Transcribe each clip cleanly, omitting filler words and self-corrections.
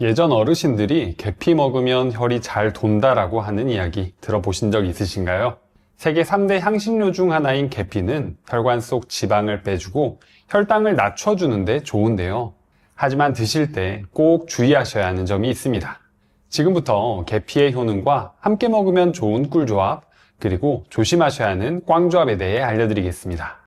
예전 어르신들이 계피 먹으면 혈이 잘 돈다라고 하는 이야기 들어보신 적 있으신가요? 세계 3대 향신료 중 하나인 계피는 혈관 속 지방을 빼주고 혈당을 낮춰주는데 좋은데요. 하지만 드실 때 꼭 주의하셔야 하는 점이 있습니다. 지금부터 계피의 효능과 함께 먹으면 좋은 꿀조합, 그리고 조심하셔야 하는 꽝조합에 대해 알려드리겠습니다.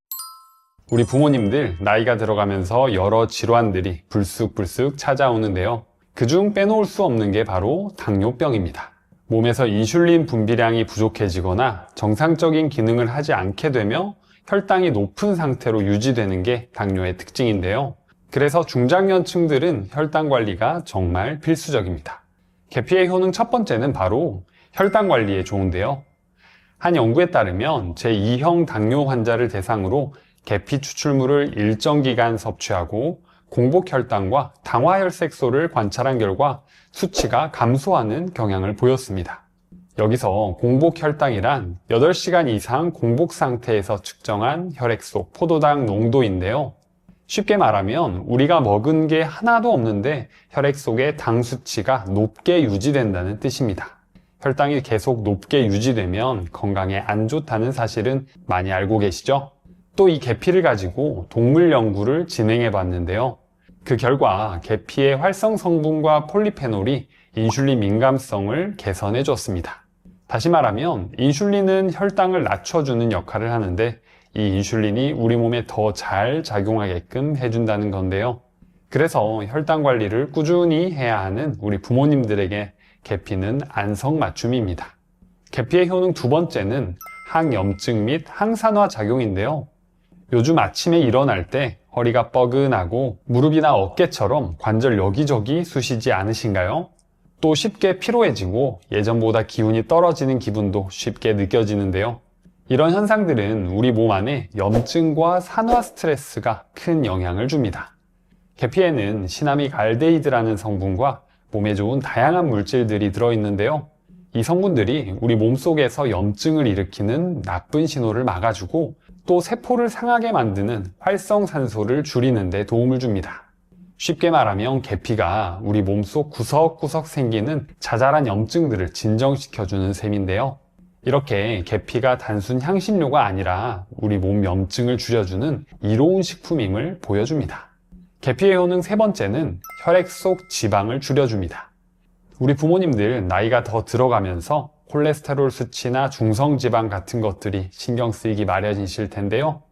우리 부모님들 나이가 들어가면서 여러 질환들이 불쑥불쑥 찾아오는데요. 그중 빼놓을 수 없는 게 바로 당뇨병입니다. 몸에서 인슐린 분비량이 부족해지거나 정상적인 기능을 하지 않게 되며 혈당이 높은 상태로 유지되는 게 당뇨의 특징인데요. 그래서 중장년층들은 혈당 관리가 정말 필수적입니다. 계피의 효능 첫 번째는 바로 혈당 관리에 좋은데요. 한 연구에 따르면 제2형 당뇨 환자를 대상으로 계피 추출물을 일정 기간 섭취하고 공복혈당과 당화혈색소를 관찰한 결과 수치가 감소하는 경향을 보였습니다. 여기서 공복혈당이란 8시간 이상 공복 상태에서 측정한 혈액 속 포도당 농도인데요. 쉽게 말하면 우리가 먹은 게 하나도 없는데 혈액 속의 당 수치가 높게 유지된다는 뜻입니다. 혈당이 계속 높게 유지되면 건강에 안 좋다는 사실은 많이 알고 계시죠? 또 이 계피를 가지고 동물 연구를 진행해 봤는데요. 그 결과 계피의 활성 성분과 폴리페놀이 인슐린 민감성을 개선해 줬습니다. 다시 말하면 인슐린은 혈당을 낮춰주는 역할을 하는데 이 인슐린이 우리 몸에 더 잘 작용하게끔 해준다는 건데요. 그래서 혈당 관리를 꾸준히 해야 하는 우리 부모님들에게 계피는 안성맞춤입니다. 계피의 효능 두 번째는 항염증 및 항산화 작용인데요. 요즘 아침에 일어날 때 허리가 뻐근하고 무릎이나 어깨처럼 관절 여기저기 쑤시지 않으신가요? 또 쉽게 피로해지고 예전보다 기운이 떨어지는 기분도 쉽게 느껴지는데요. 이런 현상들은 우리 몸 안에 염증과 산화 스트레스가 큰 영향을 줍니다. 계피에는 시나믹 알데히드라는 성분과 몸에 좋은 다양한 물질들이 들어있는데요. 이 성분들이 우리 몸속에서 염증을 일으키는 나쁜 신호를 막아주고 또 세포를 상하게 만드는 활성산소를 줄이는 데 도움을 줍니다. 쉽게 말하면 계피가 우리 몸속 구석구석 생기는 자잘한 염증들을 진정시켜주는 셈인데요. 이렇게 계피가 단순 향신료가 아니라 우리 몸 염증을 줄여주는 이로운 식품임을 보여줍니다. 계피의 효능 세 번째는 혈액 속 지방을 줄여줍니다. 우리 부모님들 나이가 더 들어가면서 콜레스테롤 수치나 중성지방 같은 것들이 신경 쓰이기 마련이실 텐데요.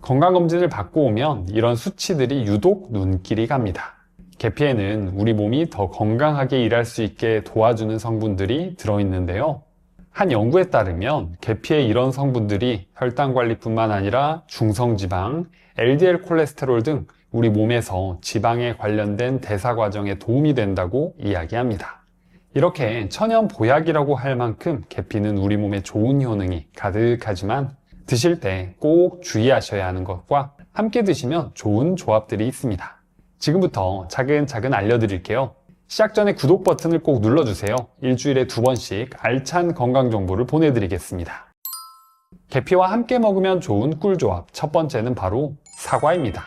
건강검진을 받고 오면 이런 수치들이 유독 눈길이 갑니다. 계피에는 우리 몸이 더 건강하게 일할 수 있게 도와주는 성분들이 들어있는데요. 한 연구에 따르면 계피의 이런 성분들이 혈당 관리뿐만 아니라 중성지방, LDL 콜레스테롤 등 우리 몸에서 지방에 관련된 대사 과정에 도움이 된다고 이야기합니다. 이렇게 천연 보약이라고 할 만큼 계피는 우리 몸에 좋은 효능이 가득하지만 드실 때 꼭 주의하셔야 하는 것과 함께 드시면 좋은 조합들이 있습니다. 지금부터 차근차근 알려드릴게요. 시작 전에 구독 버튼을 꼭 눌러주세요. 일주일에 2번씩 알찬 건강 정보를 보내드리겠습니다. 계피와 함께 먹으면 좋은 꿀조합 첫 번째는 바로 사과입니다.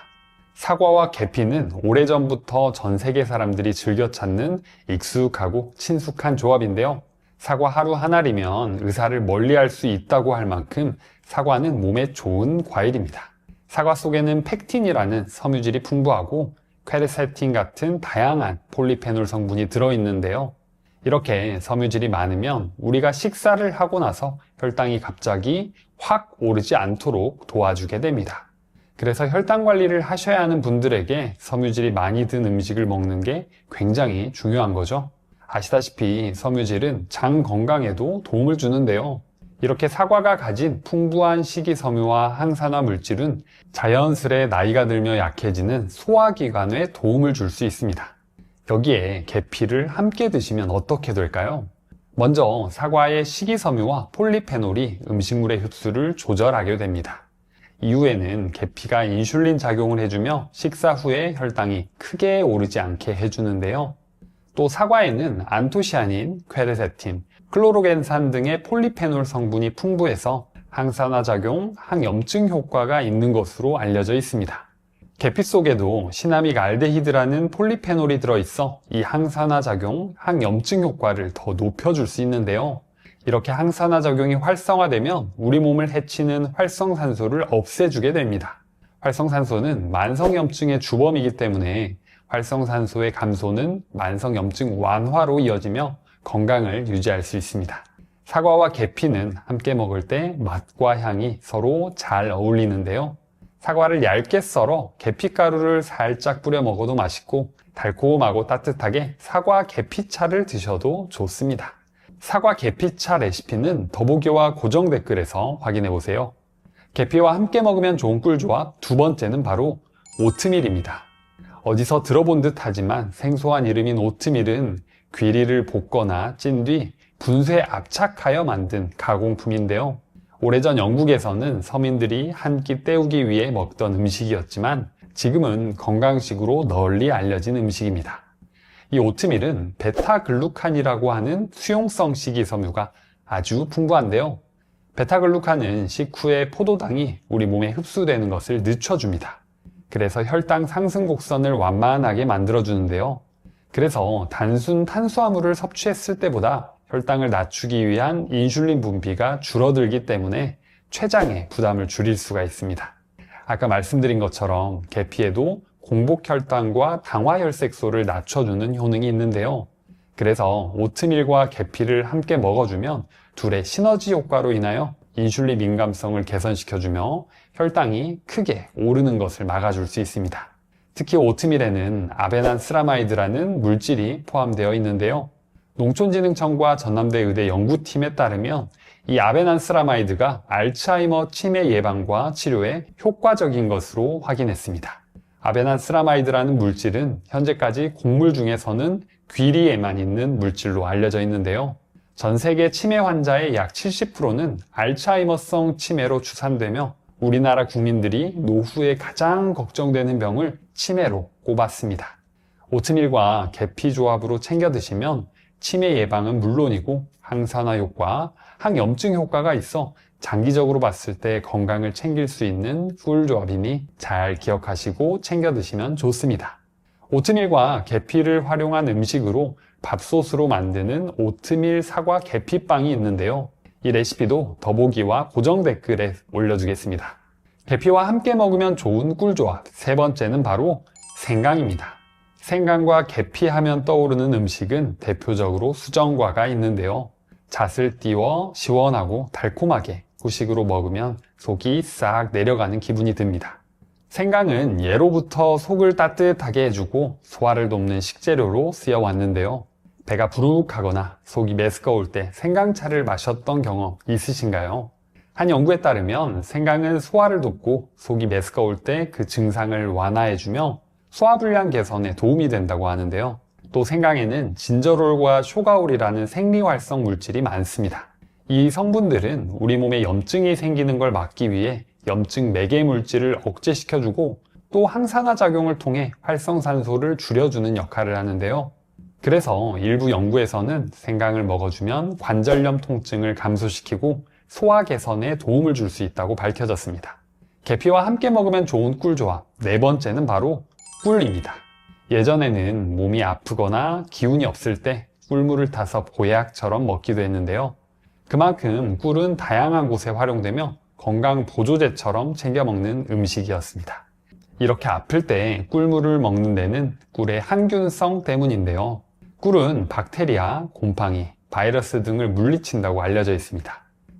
사과와 계피는 오래전부터 전 세계 사람들이 즐겨 찾는 익숙하고 친숙한 조합인데요. 사과 하루 한 알이면 의사를 멀리할 수 있다고 할 만큼 사과는 몸에 좋은 과일입니다. 사과 속에는 펙틴이라는 섬유질이 풍부하고 퀘르세틴 같은 다양한 폴리페놀 성분이 들어있는데요. 이렇게 섬유질이 많으면 우리가 식사를 하고 나서 혈당이 갑자기 확 오르지 않도록 도와주게 됩니다. 그래서 혈당 관리를 하셔야 하는 분들에게 섬유질이 많이 든 음식을 먹는 게 굉장히 중요한 거죠. 아시다시피 섬유질은 장 건강에도 도움을 주는데요. 이렇게 사과가 가진 풍부한 식이섬유와 항산화 물질은 자연스레 나이가 들며 약해지는 소화기관에 도움을 줄 수 있습니다. 여기에 계피를 함께 드시면 어떻게 될까요? 먼저 사과의 식이섬유와 폴리페놀이 음식물의 흡수를 조절하게 됩니다. 이후에는 계피가 인슐린 작용을 해주며 식사 후에 혈당이 크게 오르지 않게 해주는데요. 또 사과에는 안토시아닌, 퀘르세틴, 클로로겐산 등의 폴리페놀 성분이 풍부해서 항산화 작용, 항염증 효과가 있는 것으로 알려져 있습니다. 계피 속에도 시나믹 알데히드라는 폴리페놀이 들어있어 이 항산화작용, 항염증 효과를 더 높여줄 수 있는데요. 이렇게 항산화작용이 활성화되면 우리 몸을 해치는 활성산소를 없애주게 됩니다. 활성산소는 만성염증의 주범이기 때문에 활성산소의 감소는 만성염증 완화로 이어지며 건강을 유지할 수 있습니다. 사과와 계피는 함께 먹을 때 맛과 향이 서로 잘 어울리는데요. 사과를 얇게 썰어 계피가루를 살짝 뿌려 먹어도 맛있고 달콤하고 따뜻하게 사과 계피차를 드셔도 좋습니다. 사과 계피차 레시피는 더보기와 고정 댓글에서 확인해 보세요. 계피와 함께 먹으면 좋은 꿀조합 두 번째는 바로 오트밀입니다. 어디서 들어본 듯 하지만 생소한 이름인 오트밀은 귀리를 볶거나 찐 뒤 분수에 압착하여 만든 가공품인데요. 오래전 영국에서는 서민들이 한 끼 때우기 위해 먹던 음식이었지만 지금은 건강식으로 널리 알려진 음식입니다. 이 오트밀은 베타글루칸이라고 하는 수용성 식이섬유가 아주 풍부한데요. 베타글루칸은 식후에 포도당이 우리 몸에 흡수되는 것을 늦춰줍니다. 그래서 혈당 상승 곡선을 완만하게 만들어주는데요. 그래서 단순 탄수화물을 섭취했을 때보다 혈당을 낮추기 위한 인슐린 분비가 줄어들기 때문에 췌장의 부담을 줄일 수가 있습니다. 아까 말씀드린 것처럼 계피에도 공복혈당과 당화혈색소를 낮춰주는 효능이 있는데요. 그래서 오트밀과 계피를 함께 먹어주면 둘의 시너지 효과로 인하여 인슐린 민감성을 개선시켜주며 혈당이 크게 오르는 것을 막아줄 수 있습니다. 특히 오트밀에는 아베난스라마이드라는 물질이 포함되어 있는데요. 농촌진흥청과 전남대 의대 연구팀에 따르면 이 아베난스라마이드가 알츠하이머 치매 예방과 치료에 효과적인 것으로 확인했습니다. 아베난스라마이드라는 물질은 현재까지 곡물 중에서는 귀리에만 있는 물질로 알려져 있는데요. 전 세계 치매 환자의 약 70%는 알츠하이머성 치매로 추산되며 우리나라 국민들이 노후에 가장 걱정되는 병을 치매로 꼽았습니다. 오트밀과 계피 조합으로 챙겨 드시면 치매 예방은 물론이고 항산화 효과, 항염증 효과가 있어 장기적으로 봤을 때 건강을 챙길 수 있는 꿀조합이니 잘 기억하시고 챙겨 드시면 좋습니다. 오트밀과 계피를 활용한 음식으로 밥솥으로 만드는 오트밀 사과 계피빵이 있는데요. 이 레시피도 더보기와 고정 댓글에 올려주겠습니다. 계피와 함께 먹으면 좋은 꿀조합 세 번째는 바로 생강입니다. 생강과 계피 하면 떠오르는 음식은 대표적으로 수정과가 있는데요. 잣을 띄워 시원하고 달콤하게 후식으로 먹으면 속이 싹 내려가는 기분이 듭니다. 생강은 예로부터 속을 따뜻하게 해주고 소화를 돕는 식재료로 쓰여왔는데요. 배가 부룩하거나 속이 메스꺼울 때 생강차를 마셨던 경험 있으신가요? 한 연구에 따르면 생강은 소화를 돕고 속이 메스꺼울 때 그 증상을 완화해주며 소화불량 개선에 도움이 된다고 하는데요. 또 생강에는 진저롤과 쇼가올이라는 생리활성 물질이 많습니다. 이 성분들은 우리 몸에 염증이 생기는 걸 막기 위해 염증 매개 물질을 억제시켜주고 또 항산화 작용을 통해 활성산소를 줄여주는 역할을 하는데요. 그래서 일부 연구에서는 생강을 먹어주면 관절염 통증을 감소시키고 소화 개선에 도움을 줄 수 있다고 밝혀졌습니다. 계피와 함께 먹으면 좋은 꿀조합 네 번째는 바로 꿀입니다. 예전에는 몸이 아프거나 기운이 없을 때 꿀물을 타서 보약처럼 먹기도 했는데요. 그만큼 꿀은 다양한 곳에 활용되며 건강 보조제처럼 챙겨 먹는 음식이었습니다. 이렇게 아플 때 꿀물을 먹는 데는 꿀의 항균성 때문인데요. 꿀은 박테리아, 곰팡이, 바이러스 등을 물리친다고 알려져 있습니다.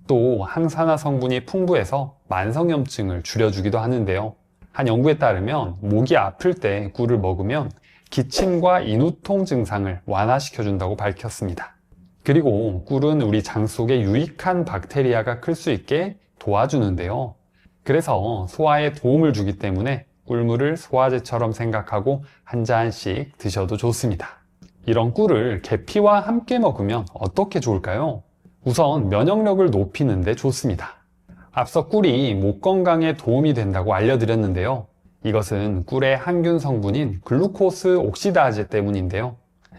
또 항산화 성분이 풍부해서 만성염증을 줄여주기도 하는데요. 한 연구에 따르면 목이 아플 때 꿀을 먹으면 기침과 인후통 증상을 완화시켜준다고 밝혔습니다. 그리고 꿀은 우리 장 속에 유익한 박테리아가 클 수 있게 도와주는데요. 그래서 소화에 도움을 주기 때문에 꿀물을 소화제처럼 생각하고 한 잔씩 드셔도 좋습니다. 이런 꿀을 계피와 함께 먹으면 어떻게 좋을까요? 우선 면역력을 높이는 데 좋습니다. 앞서 꿀이 목 건강에 도움이 된다고 알려드렸는데요. 이것은 꿀의 항균 성분인 글루코스 옥시다제 때문인데요.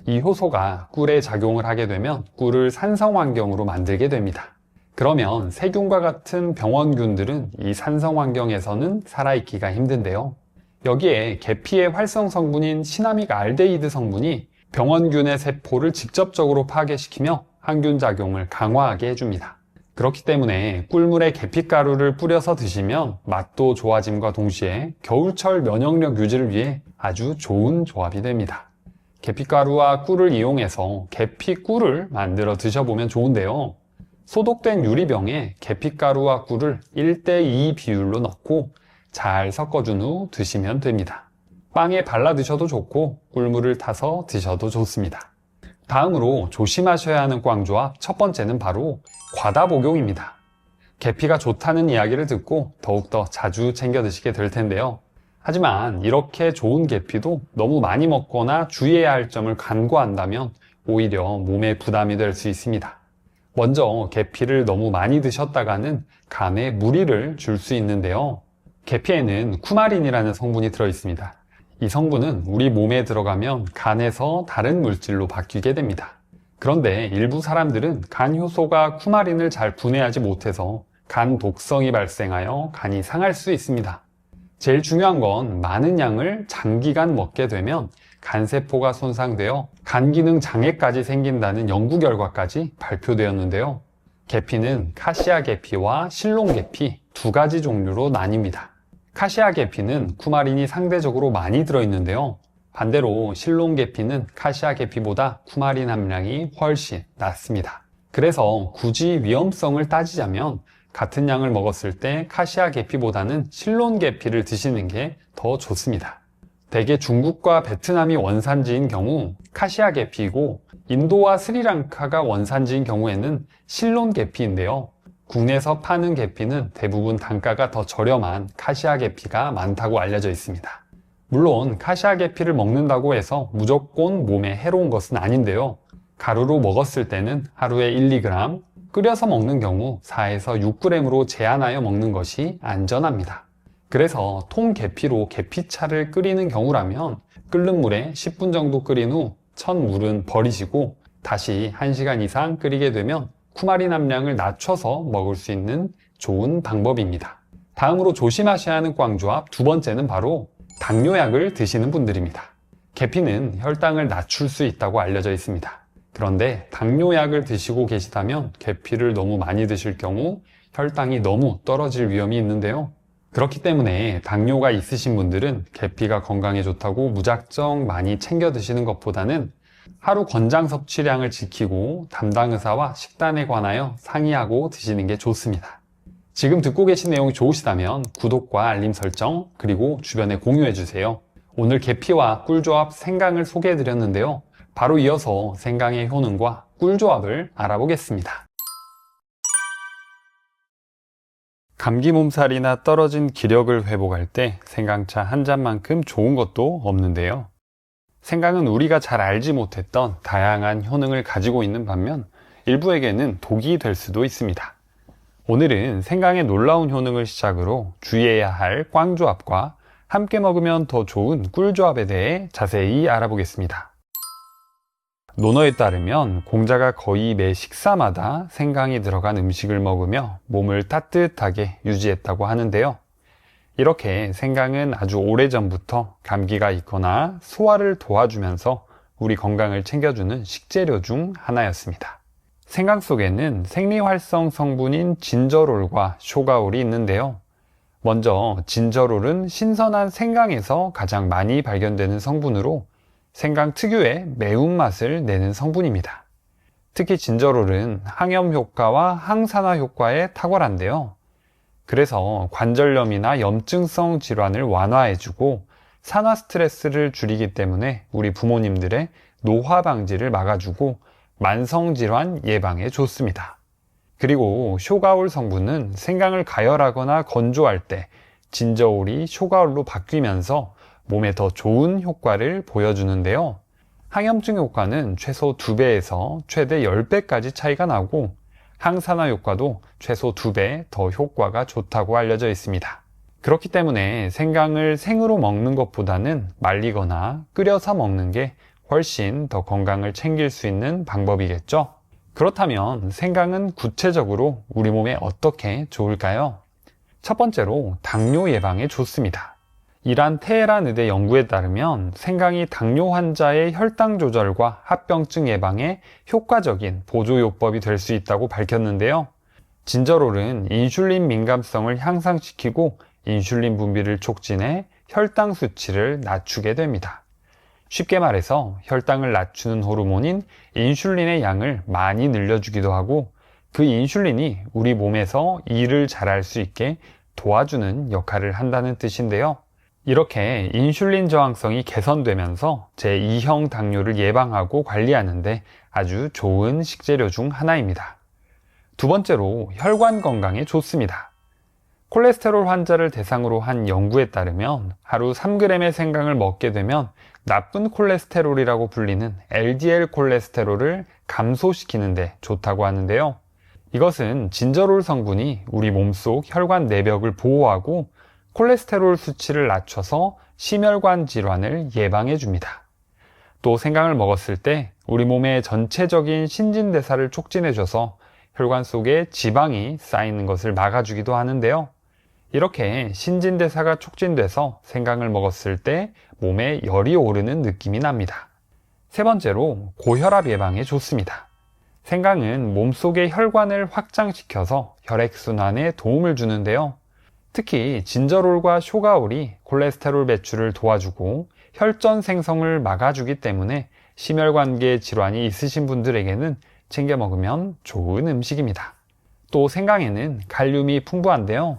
이 효소가 꿀에 작용을 하게 되면 꿀을 산성 환경으로 만들게 됩니다. 그러면 세균과 같은 병원균들은 이 산성 환경에서는 살아있기가 힘든데요. 여기에 계피의 활성 성분인 시나믹 알데히드 성분이 병원균의 세포를 직접적으로 파괴시키며 항균 작용을 강화하게 해줍니다. 그렇기 때문에 꿀물에 계피가루를 뿌려서 드시면 맛도 좋아짐과 동시에 겨울철 면역력 유지를 위해 아주 좋은 조합이 됩니다. 계피가루와 꿀을 이용해서 계피꿀을 만들어 드셔보면 좋은데요. 소독된 유리병에 계피가루와 꿀을 1:2 비율로 넣고 잘 섞어준 후 드시면 됩니다. 빵에 발라 드셔도 좋고 꿀물을 타서 드셔도 좋습니다. 다음으로 조심하셔야 하는 꽝조합 첫 번째는 바로 과다 복용입니다. 계피가 좋다는 이야기를 듣고 더욱더 자주 챙겨 드시게 될 텐데요. 하지만 이렇게 좋은 계피도 너무 많이 먹거나 주의해야 할 점을 간과한다면 오히려 몸에 부담이 될 수 있습니다. 먼저 계피를 너무 많이 드셨다가는 간에 무리를 줄 수 있는데요. 계피에는 쿠마린이라는 성분이 들어 있습니다. 이 성분은 우리 몸에 들어가면 간에서 다른 물질로 바뀌게 됩니다. 그런데 일부 사람들은 간 효소가 쿠마린을 잘 분해하지 못해서 간 독성이 발생하여 간이 상할 수 있습니다. 제일 중요한 건 많은 양을 장기간 먹게 되면 간세포가 손상되어 간 기능 장애까지 생긴다는 연구 결과까지 발표되었는데요. 계피는 카시아 계피와 실론 계피 두 가지 종류로 나뉩니다. 카시아 계피는 쿠마린이 상대적으로 많이 들어있는데요. 반대로 실론 계피는 카시아 계피보다 쿠마린 함량이 훨씬 낮습니다. 그래서 굳이 위험성을 따지자면 같은 양을 먹었을 때 카시아 계피보다는 실론 계피를 드시는 게 더 좋습니다. 대개 중국과 베트남이 원산지인 경우 카시아 계피이고 인도와 스리랑카가 원산지인 경우에는 실론 계피인데요. 국내에서 파는 계피는 대부분 단가가 더 저렴한 카시아 계피가 많다고 알려져 있습니다. 물론 카시아 계피를 먹는다고 해서 무조건 몸에 해로운 것은 아닌데요. 가루로 먹었을 때는 하루에 1-2g, 끓여서 먹는 경우 4에서 6g으로 제한하여 먹는 것이 안전합니다. 그래서 통 계피로 계피차를 끓이는 경우라면 끓는 물에 10분 정도 끓인 후 첫 물은 버리시고 다시 1시간 이상 끓이게 되면 쿠마린 함량을 낮춰서 먹을 수 있는 좋은 방법입니다. 다음으로 조심하셔야 하는 꽝조합 두 번째는 바로 당뇨약을 드시는 분들입니다. 계피는 혈당을 낮출 수 있다고 알려져 있습니다. 그런데 당뇨약을 드시고 계시다면 계피를 너무 많이 드실 경우 혈당이 너무 떨어질 위험이 있는데요. 그렇기 때문에 당뇨가 있으신 분들은 계피가 건강에 좋다고 무작정 많이 챙겨 드시는 것보다는 하루 권장 섭취량을 지키고 담당 의사와 식단에 관하여 상의하고 드시는 게 좋습니다. 지금 듣고 계신 내용이 좋으시다면 구독과 알림 설정 그리고 주변에 공유해 주세요. 오늘 계피와 꿀조합 생강을 소개해 드렸는데요. 바로 이어서 생강의 효능과 꿀조합을 알아보겠습니다. 감기 몸살이나 떨어진 기력을 회복할 때 생강차 한 잔만큼 좋은 것도 없는데요. 생강은 우리가 잘 알지 못했던 다양한 효능을 가지고 있는 반면 일부에게는 독이 될 수도 있습니다. 오늘은 생강의 놀라운 효능을 시작으로 주의해야 할 꽝조합과 함께 먹으면 더 좋은 꿀조합에 대해 자세히 알아보겠습니다. 논어에 따르면 공자가 거의 매 식사마다 생강이 들어간 음식을 먹으며 몸을 따뜻하게 유지했다고 하는데요. 이렇게 생강은 아주 오래전부터 감기가 있거나 소화를 도와주면서 우리 건강을 챙겨주는 식재료 중 하나였습니다. 생강 속에는 생리활성 성분인 진저롤과 쇼가올이 있는데요. 먼저 진저롤은 신선한 생강에서 가장 많이 발견되는 성분으로 생강 특유의 매운맛을 내는 성분입니다. 특히 진저롤은 항염 효과와 항산화 효과에 탁월한데요. 그래서 관절염이나 염증성 질환을 완화해주고 산화 스트레스를 줄이기 때문에 우리 부모님들의 노화 방지를 막아주고 만성질환 예방에 좋습니다. 그리고 쇼가올 성분은 생강을 가열하거나 건조할 때 진저올이 쇼가올로 바뀌면서 몸에 더 좋은 효과를 보여주는데요. 항염증 효과는 최소 2배에서 최대 10배까지 차이가 나고 항산화 효과도 최소 2배 더 효과가 좋다고 알려져 있습니다. 그렇기 때문에 생강을 생으로 먹는 것보다는 말리거나 끓여서 먹는 게 훨씬 더 건강을 챙길 수 있는 방법이겠죠? 그렇다면 생강은 구체적으로 우리 몸에 어떻게 좋을까요? 첫 번째로 당뇨 예방에 좋습니다. 이란 테헤란 의대 연구에 따르면 생강이 당뇨 환자의 혈당 조절과 합병증 예방에 효과적인 보조요법이 될 수 있다고 밝혔는데요. 진저롤은 인슐린 민감성을 향상시키고 인슐린 분비를 촉진해 혈당 수치를 낮추게 됩니다. 쉽게 말해서 혈당을 낮추는 호르몬인 인슐린의 양을 많이 늘려주기도 하고 그 인슐린이 우리 몸에서 일을 잘할 수 있게 도와주는 역할을 한다는 뜻인데요. 이렇게 인슐린 저항성이 개선되면서 제2형 당뇨를 예방하고 관리하는데 아주 좋은 식재료 중 하나입니다. 두 번째로 혈관 건강에 좋습니다. 콜레스테롤 환자를 대상으로 한 연구에 따르면 하루 3g의 생강을 먹게 되면 나쁜 콜레스테롤이라고 불리는 LDL 콜레스테롤을 감소시키는 데 좋다고 하는데요. 이것은 진저롤 성분이 우리 몸속 혈관 내벽을 보호하고 콜레스테롤 수치를 낮춰서 심혈관 질환을 예방해 줍니다. 또 생강을 먹었을 때 우리 몸의 전체적인 신진대사를 촉진해 줘서 혈관 속에 지방이 쌓이는 것을 막아주기도 하는데요. 이렇게 신진대사가 촉진돼서 생강을 먹었을 때 몸에 열이 오르는 느낌이 납니다. 세 번째로 고혈압 예방에 좋습니다. 생강은 몸속의 혈관을 확장시켜서 혈액순환에 도움을 주는데요. 특히 진저롤과 쇼가올이 콜레스테롤 배출을 도와주고 혈전 생성을 막아주기 때문에 심혈관계 질환이 있으신 분들에게는 챙겨 먹으면 좋은 음식입니다. 또 생강에는 칼륨이 풍부한데요.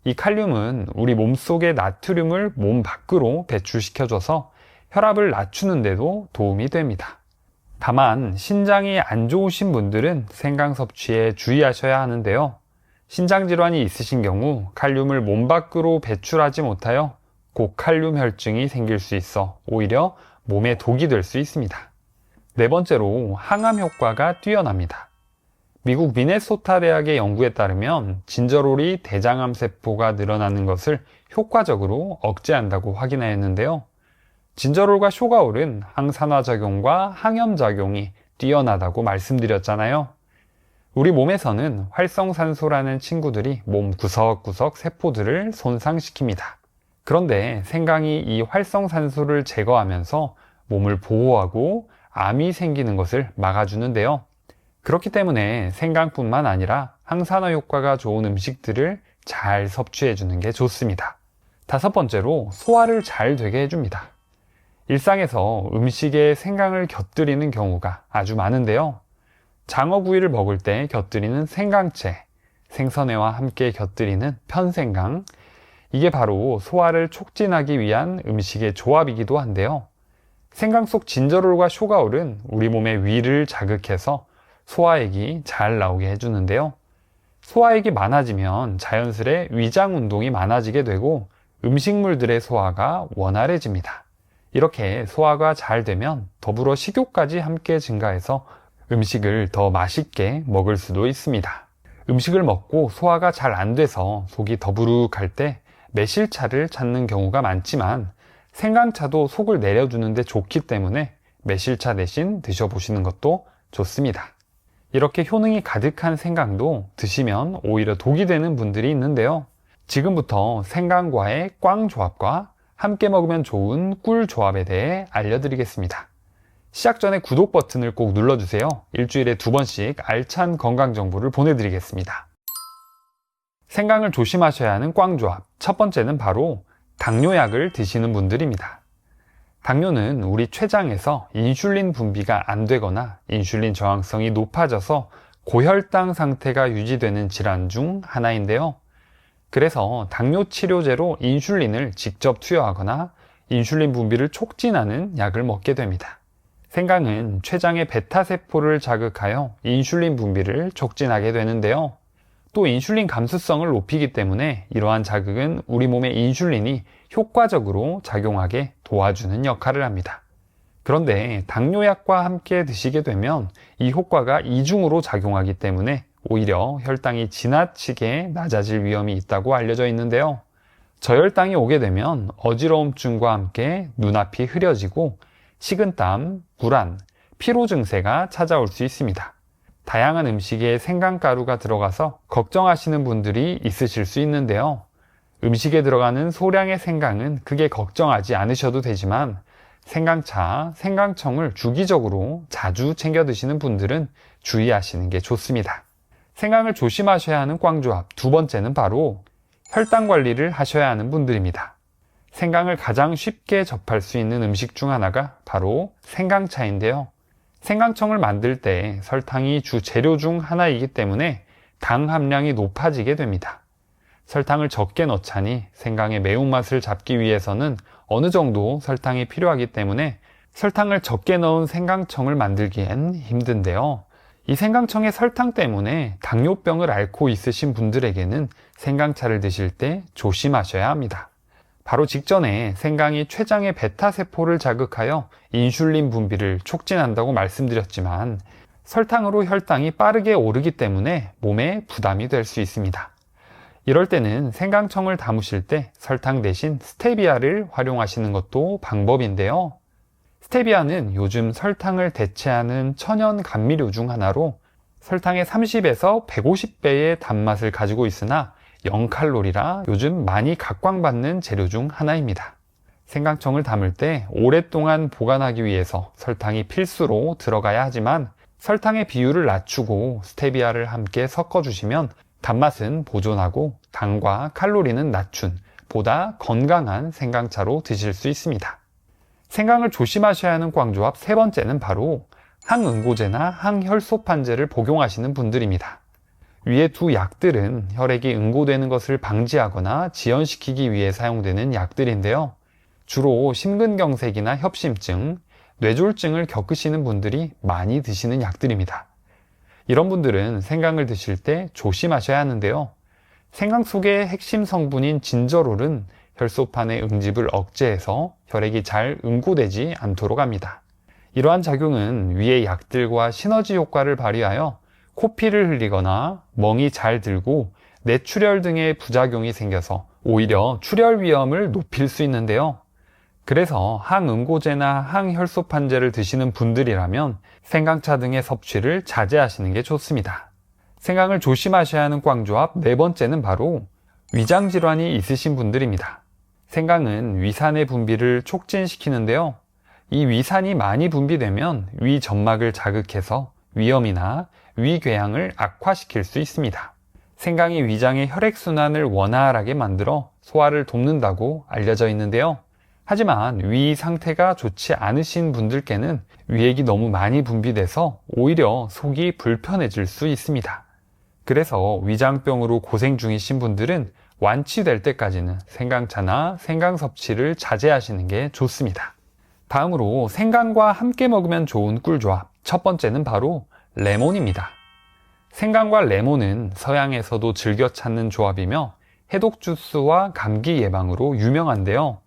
이 칼륨은 우리 몸속의 나트륨을 몸 밖으로 배출시켜줘서 혈압을 낮추는 데도 도움이 됩니다. 다만 신장이 안 좋으신 분들은 생강 섭취에 주의하셔야 하는데요. 신장 질환이 있으신 경우 칼륨을 몸 밖으로 배출하지 못하여 고칼륨 혈증이 생길 수 있어 오히려 몸에 독이 될 수 있습니다. 네 번째로 항암 효과가 뛰어납니다. 미국 미네소타 대학의 연구에 따르면 진저롤이 대장암 세포가 늘어나는 것을 효과적으로 억제한다고 확인하였는데요. 진저롤과 쇼가올은 항산화작용과 항염작용이 뛰어나다고 말씀드렸잖아요. 우리 몸에서는 활성산소라는 친구들이 몸 구석구석 세포들을 손상시킵니다. 그런데 생강이 이 활성산소를 제거하면서 몸을 보호하고 암이 생기는 것을 막아주는데요. 그렇기 때문에 생강뿐만 아니라 항산화 효과가 좋은 음식들을 잘 섭취해주는 게 좋습니다. 다섯 번째로 소화를 잘 되게 해줍니다. 일상에서 음식에 생강을 곁들이는 경우가 아주 많은데요. 장어구이를 먹을 때 곁들이는 생강채, 생선회와 함께 곁들이는 편생강, 이게 바로 소화를 촉진하기 위한 음식의 조합이기도 한데요. 생강 속 진저롤과 쇼가올은 우리 몸의 위를 자극해서 소화액이 잘 나오게 해주는데요. 소화액이 많아지면 자연스레 위장 운동이 많아지게 되고 음식물들의 소화가 원활해집니다. 이렇게 소화가 잘 되면 더불어 식욕까지 함께 증가해서 음식을 더 맛있게 먹을 수도 있습니다. 음식을 먹고 소화가 잘 안 돼서 속이 더부룩할 때 매실차를 찾는 경우가 많지만 생강차도 속을 내려주는데 좋기 때문에 매실차 대신 드셔보시는 것도 좋습니다. 이렇게 효능이 가득한 생강도 드시면 오히려 독이 되는 분들이 있는데요. 지금부터 생강과의 꽝 조합과 함께 먹으면 좋은 꿀 조합에 대해 알려드리겠습니다. 시작 전에 구독 버튼을 꼭 눌러주세요. 일주일에 2번씩 알찬 건강 정보를 보내드리겠습니다. 생강을 조심하셔야 하는 꽝 조합. 첫 번째는 바로 당뇨약을 드시는 분들입니다. 당뇨는 우리 췌장에서 인슐린 분비가 안 되거나 인슐린 저항성이 높아져서 고혈당 상태가 유지되는 질환 중 하나인데요. 그래서 당뇨 치료제로 인슐린을 직접 투여하거나 인슐린 분비를 촉진하는 약을 먹게 됩니다. 생강은 췌장의 베타세포를 자극하여 인슐린 분비를 촉진하게 되는데요. 또 인슐린 감수성을 높이기 때문에 이러한 자극은 우리 몸의 인슐린이 효과적으로 작용하게 도와주는 역할을 합니다. 그런데 당뇨약과 함께 드시게 되면 이 효과가 이중으로 작용하기 때문에 오히려 혈당이 지나치게 낮아질 위험이 있다고 알려져 있는데요. 저혈당이 오게 되면 어지러움증과 함께 눈앞이 흐려지고 식은땀, 불안, 피로 증세가 찾아올 수 있습니다. 다양한 음식에 생강가루가 들어가서 걱정하시는 분들이 있으실 수 있는데요. 음식에 들어가는 소량의 생강은 크게 걱정하지 않으셔도 되지만 생강차, 생강청을 주기적으로 자주 챙겨 드시는 분들은 주의하시는 게 좋습니다. 생강을 조심하셔야 하는 꽝조합 두 번째는 바로 혈당 관리를 하셔야 하는 분들입니다. 생강을 가장 쉽게 접할 수 있는 음식 중 하나가 바로 생강차인데요. 생강청을 만들 때 설탕이 주 재료 중 하나이기 때문에 당 함량이 높아지게 됩니다. 설탕을 적게 넣자니 생강의 매운맛을 잡기 위해서는 어느 정도 설탕이 필요하기 때문에 설탕을 적게 넣은 생강청을 만들기엔 힘든데요. 이 생강청의 설탕 때문에 당뇨병을 앓고 있으신 분들에게는 생강차를 드실 때 조심하셔야 합니다. 바로 직전에 생강이 췌장의 베타세포를 자극하여 인슐린 분비를 촉진한다고 말씀드렸지만 설탕으로 혈당이 빠르게 오르기 때문에 몸에 부담이 될 수 있습니다. 이럴 때는 생강청을 담으실 때 설탕 대신 스테비아를 활용하시는 것도 방법인데요. 스테비아는 요즘 설탕을 대체하는 천연 감미료 중 하나로 설탕의 30에서 150배의 단맛을 가지고 있으나 0칼로리라 요즘 많이 각광받는 재료 중 하나입니다. 생강청을 담을 때 오랫동안 보관하기 위해서 설탕이 필수로 들어가야 하지만 설탕의 비율을 낮추고 스테비아를 함께 섞어주시면 단맛은 보존하고 당과 칼로리는 낮춘 보다 건강한 생강차로 드실 수 있습니다. 생강을 조심하셔야 하는 꽝조합 세 번째는 바로 항응고제나 항혈소판제를 복용하시는 분들입니다. 위의 두 약들은 혈액이 응고되는 것을 방지하거나 지연시키기 위해 사용되는 약들인데요. 주로 심근경색이나 협심증, 뇌졸중을 겪으시는 분들이 많이 드시는 약들입니다. 이런 분들은 생강을 드실 때 조심하셔야 하는데요. 생강 속의 핵심 성분인 진저롤은 혈소판의 응집을 억제해서 혈액이 잘 응고되지 않도록 합니다. 이러한 작용은 위의 약들과 시너지 효과를 발휘하여 코피를 흘리거나 멍이 잘 들고 뇌출혈 등의 부작용이 생겨서 오히려 출혈 위험을 높일 수 있는데요. 그래서 항응고제나 항혈소판제를 드시는 분들이라면 생강차 등의 섭취를 자제하시는 게 좋습니다. 생강을 조심하셔야 하는 꽝조합 네 번째는 바로 위장질환이 있으신 분들입니다. 생강은 위산의 분비를 촉진시키는데요. 이 위산이 많이 분비되면 위 점막을 자극해서 위염이나 위궤양을 악화시킬 수 있습니다. 생강이 위장의 혈액순환을 원활하게 만들어 소화를 돕는다고 알려져 있는데요. 하지만 위 상태가 좋지 않으신 분들께는 위액이 너무 많이 분비돼서 오히려 속이 불편해질 수 있습니다. 그래서 위장병으로 고생 중이신 분들은 완치될 때까지는 생강차나 생강 섭취를 자제하시는 게 좋습니다. 다음으로 생강과 함께 먹으면 좋은 꿀조합 첫 번째는 바로 레몬입니다. 생강과 레몬은 서양에서도 즐겨 찾는 조합이며 해독 주스와 감기 예방으로 유명한데요.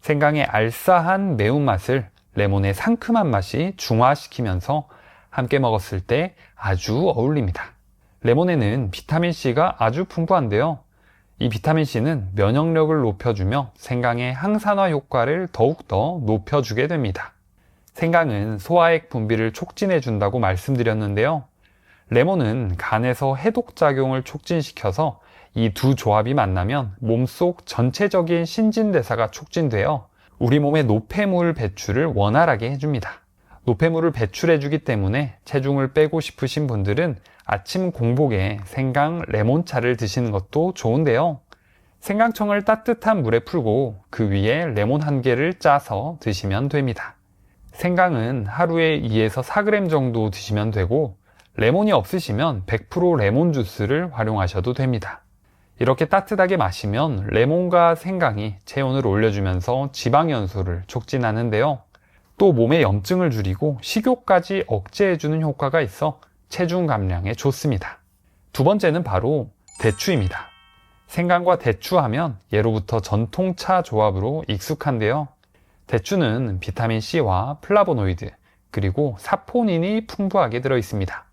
생강의 알싸한 매운맛을 레몬의 상큼한 맛이 중화시키면서 함께 먹었을 때 아주 어울립니다. 레몬에는 비타민C가 아주 풍부한데요. 이 비타민C는 면역력을 높여주며 생강의 항산화 효과를 더욱더 높여주게 됩니다. 생강은 소화액 분비를 촉진해준다고 말씀드렸는데요. 레몬은 간에서 해독작용을 촉진시켜서 이 두 조합이 만나면 몸속 전체적인 신진대사가 촉진되어 우리 몸의 노폐물 배출을 원활하게 해줍니다. 노폐물을 배출해주기 때문에 체중을 빼고 싶으신 분들은 아침 공복에 생강 레몬차를 드시는 것도 좋은데요. 생강청을 따뜻한 물에 풀고 그 위에 레몬 1개를 짜서 드시면 됩니다. 생강은 하루에 2에서 4g 정도 드시면 되고 레몬이 없으시면 100% 레몬 주스를 활용하셔도 됩니다. 이렇게 따뜻하게 마시면 레몬과 생강이 체온을 올려주면서 지방 연소를 촉진하는데요. 또 몸의 염증을 줄이고 식욕까지 억제해주는 효과가 있어 체중 감량에 좋습니다. 두 번째는 바로 대추입니다. 생강과 대추 하면 예로부터 전통차 조합으로 익숙한데요. 대추는 비타민C와 플라보노이드 그리고 사포닌이 풍부하게 들어있습니다.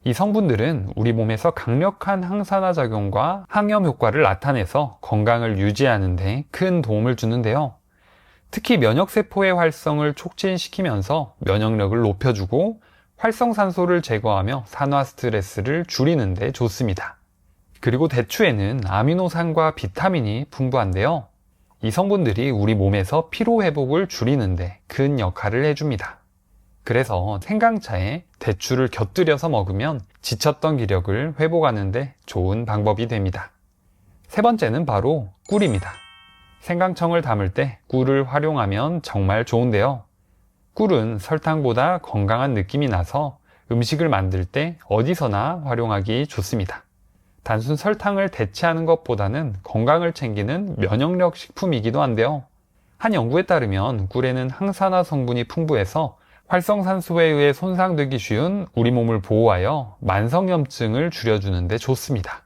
이 성분들은 우리 몸에서 강력한 항산화 작용과 항염 효과를 나타내서 건강을 유지하는 데 큰 도움을 주는데요. 특히 면역세포의 활성을 촉진시키면서 면역력을 높여주고 활성산소를 제거하며 산화 스트레스를 줄이는 데 좋습니다. 그리고 대추에는 아미노산과 비타민이 풍부한데요. 이 성분들이 우리 몸에서 피로 회복을 줄이는데 큰 역할을 해줍니다. 그래서 생강차에 대추를 곁들여서 먹으면 지쳤던 기력을 회복하는데 좋은 방법이 됩니다. 세 번째는 바로 꿀입니다. 생강청을 담을 때 꿀을 활용하면 정말 좋은데요. 꿀은 설탕보다 건강한 느낌이 나서 음식을 만들 때 어디서나 활용하기 좋습니다. 단순 설탕을 대체하는 것보다는 건강을 챙기는 면역력 식품이기도 한데요. 한 연구에 따르면 꿀에는 항산화 성분이 풍부해서 활성산소에 의해 손상되기 쉬운 우리 몸을 보호하여 만성염증을 줄여주는 데 좋습니다.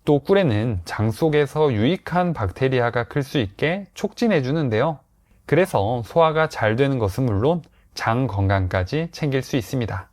또 꿀에는 장 속에서 유익한 박테리아가 클 수 있게 촉진해 주는데요. 그래서 소화가 잘 되는 것은 물론 장 건강까지 챙길 수 있습니다.